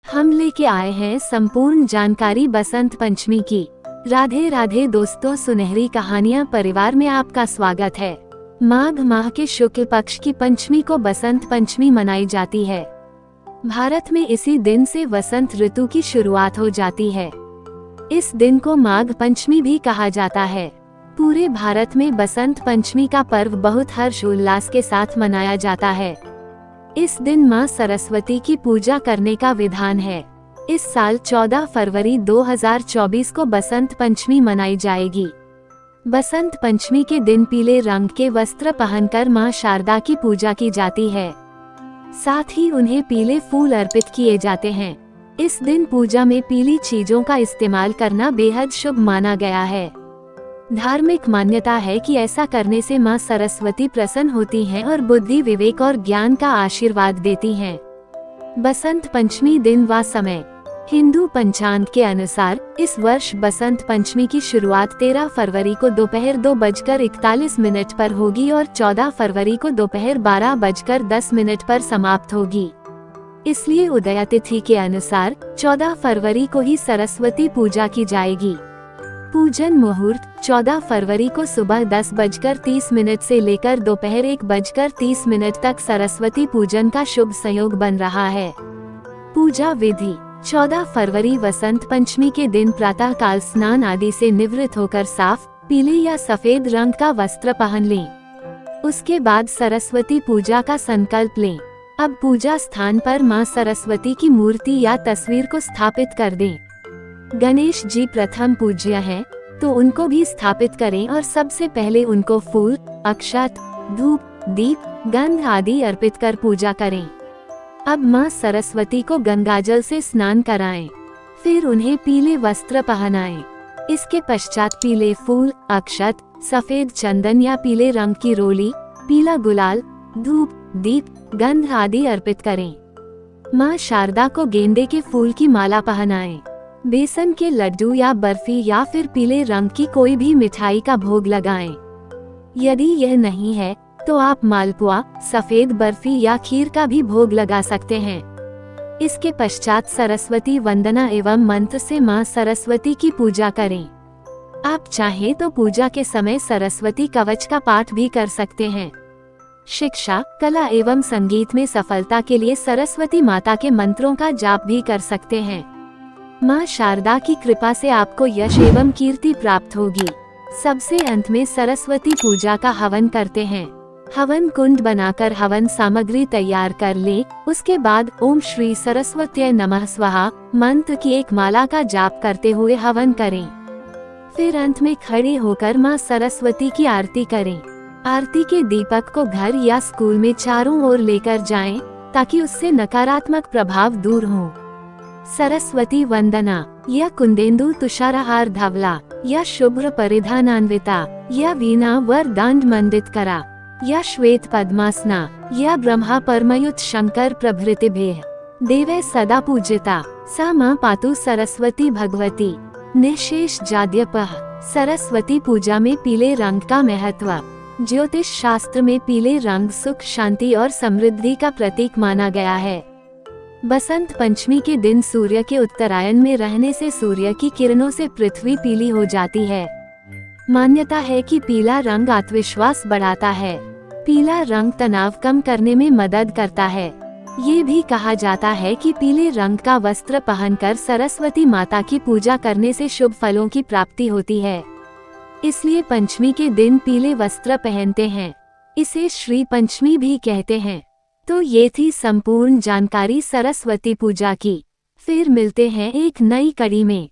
हम लेके आए हैं संपूर्ण जानकारी बसंत पंचमी की। राधे राधे दोस्तों, सुनहरी कहानियां परिवार में आपका स्वागत है। माघ माह के शुक्ल पक्ष की पंचमी को बसंत पंचमी मनाई जाती है। भारत में इसी दिन से वसंत ऋतु की शुरुआत हो जाती है। इस दिन को माघ पंचमी भी कहा जाता है। पूरे भारत में बसंत पंचमी का पर्व बहुत हर्षोल्लास के साथ मनाया जाता है। इस दिन मां सरस्वती की पूजा करने का विधान है। इस साल 14 फरवरी 2024 को बसंत पंचमी मनाई जाएगी। बसंत पंचमी के दिन पीले रंग के वस्त्र पहनकर मां शारदा की पूजा की जाती है। साथ ही उन्हें पीले फूल अर्पित किए जाते हैं। इस दिन पूजा में पीली चीजों का इस्तेमाल करना बेहद शुभ माना गया है। धार्मिक मान्यता है कि ऐसा करने से मां सरस्वती प्रसन्न होती हैं और बुद्धि, विवेक और ज्ञान का आशीर्वाद देती हैं। बसंत पंचमी दिन व समय। हिंदू पंचांग के अनुसार इस वर्ष बसंत पंचमी की शुरुआत 13 फरवरी को दोपहर 2:41 पर होगी और 14 फरवरी को दोपहर 12:10 पर समाप्त होगी। इसलिए उदय तिथि के अनुसार 14 फरवरी को ही सरस्वती पूजा की जाएगी। पूजन मुहूर्त 14 फरवरी को सुबह 10:30 से लेकर दोपहर 1:30 तक सरस्वती पूजन का शुभ संयोग बन रहा है। पूजा विधि। 14 फरवरी वसंत पंचमी के दिन प्रातः काल स्नान आदि से निवृत्त होकर साफ पीले या सफेद रंग का वस्त्र पहन लें। उसके बाद सरस्वती पूजा का संकल्प लें। अब पूजा स्थान पर मां सरस्वती की मूर्ति या तस्वीर को स्थापित कर दें। गणेश जी प्रथम पूज्य हैं, तो उनको भी स्थापित करें और सबसे पहले उनको फूल, अक्षत, धूप, दीप, गंध आदि अर्पित कर पूजा करें। अब मां सरस्वती को गंगाजल से स्नान कराएं, फिर उन्हें पीले वस्त्र पहनाएं। इसके पश्चात पीले फूल, अक्षत, सफेद चंदन या पीले रंग की रोली, पीला गुलाल, धूप, दीप, गंध आदि अर्पित करें। मां शारदा को गेंदे के फूल की माला पहनाएं। बेसन के लड्डू या बर्फी या फिर पीले रंग की कोई भी मिठाई का भोग लगाएं। यदि यह नहीं है तो आप मालपुआ, सफेद बर्फी या खीर का भी भोग लगा सकते हैं। इसके पश्चात सरस्वती वंदना एवं मंत्र से मां सरस्वती की पूजा करें। आप चाहें तो पूजा के समय सरस्वती कवच का पाठ भी कर सकते हैं। शिक्षा, कला एवं संगीत में सफलता के लिए सरस्वती माता के मंत्रों का जाप भी कर सकते हैं। मां शारदा की कृपा से आपको यश एवं कीर्ति प्राप्त होगी। सबसे अंत में सरस्वती पूजा का हवन करते हैं। हवन कुंड बनाकर हवन सामग्री तैयार कर ले। उसके बाद ओम श्री सरस्वत्यै नमः स्वाहा मंत्र की एक माला का जाप करते हुए हवन करें। फिर अंत में खड़े होकर मां सरस्वती की आरती करें। आरती के दीपक को घर या स्कूल में चारों ओर लेकर जाएं, ताकि उससे नकारात्मक प्रभाव दूर हो। सरस्वती वंदना या कुंदेंदु तुषारहार धवला या शुभ्र परिधानान्विता या वीणा वरदांड मंडित करा या श्वेत पद्मासना या ब्रह्मा परमयुत शंकर प्रभृतिभ्यः देवे सदा पूजिता सा मां पातु सरस्वती भगवती निशेष जाद्यपः। सरस्वती पूजा में पीले रंग का महत्व। ज्योतिष शास्त्र में पीले रंग सुख, शांति और समृद्धि का प्रतीक माना गया है। बसंत पंचमी के दिन सूर्य के उत्तरायण में रहने से सूर्य की किरणों से पृथ्वी पीली हो जाती है। मान्यता है कि पीला रंग आत्मविश्वास बढ़ाता है। पीला रंग तनाव कम करने में मदद करता है। ये भी कहा जाता है कि पीले रंग का वस्त्र पहनकर सरस्वती माता की पूजा करने से शुभ फलों की प्राप्ति होती है। इसलिए पंचमी के दिन पीले वस्त्र पहनते हैं। इसे श्री पंचमी भी कहते हैं। तो ये थी संपूर्ण जानकारी सरस्वती पूजा की। फिर मिलते हैं एक नई कड़ी में।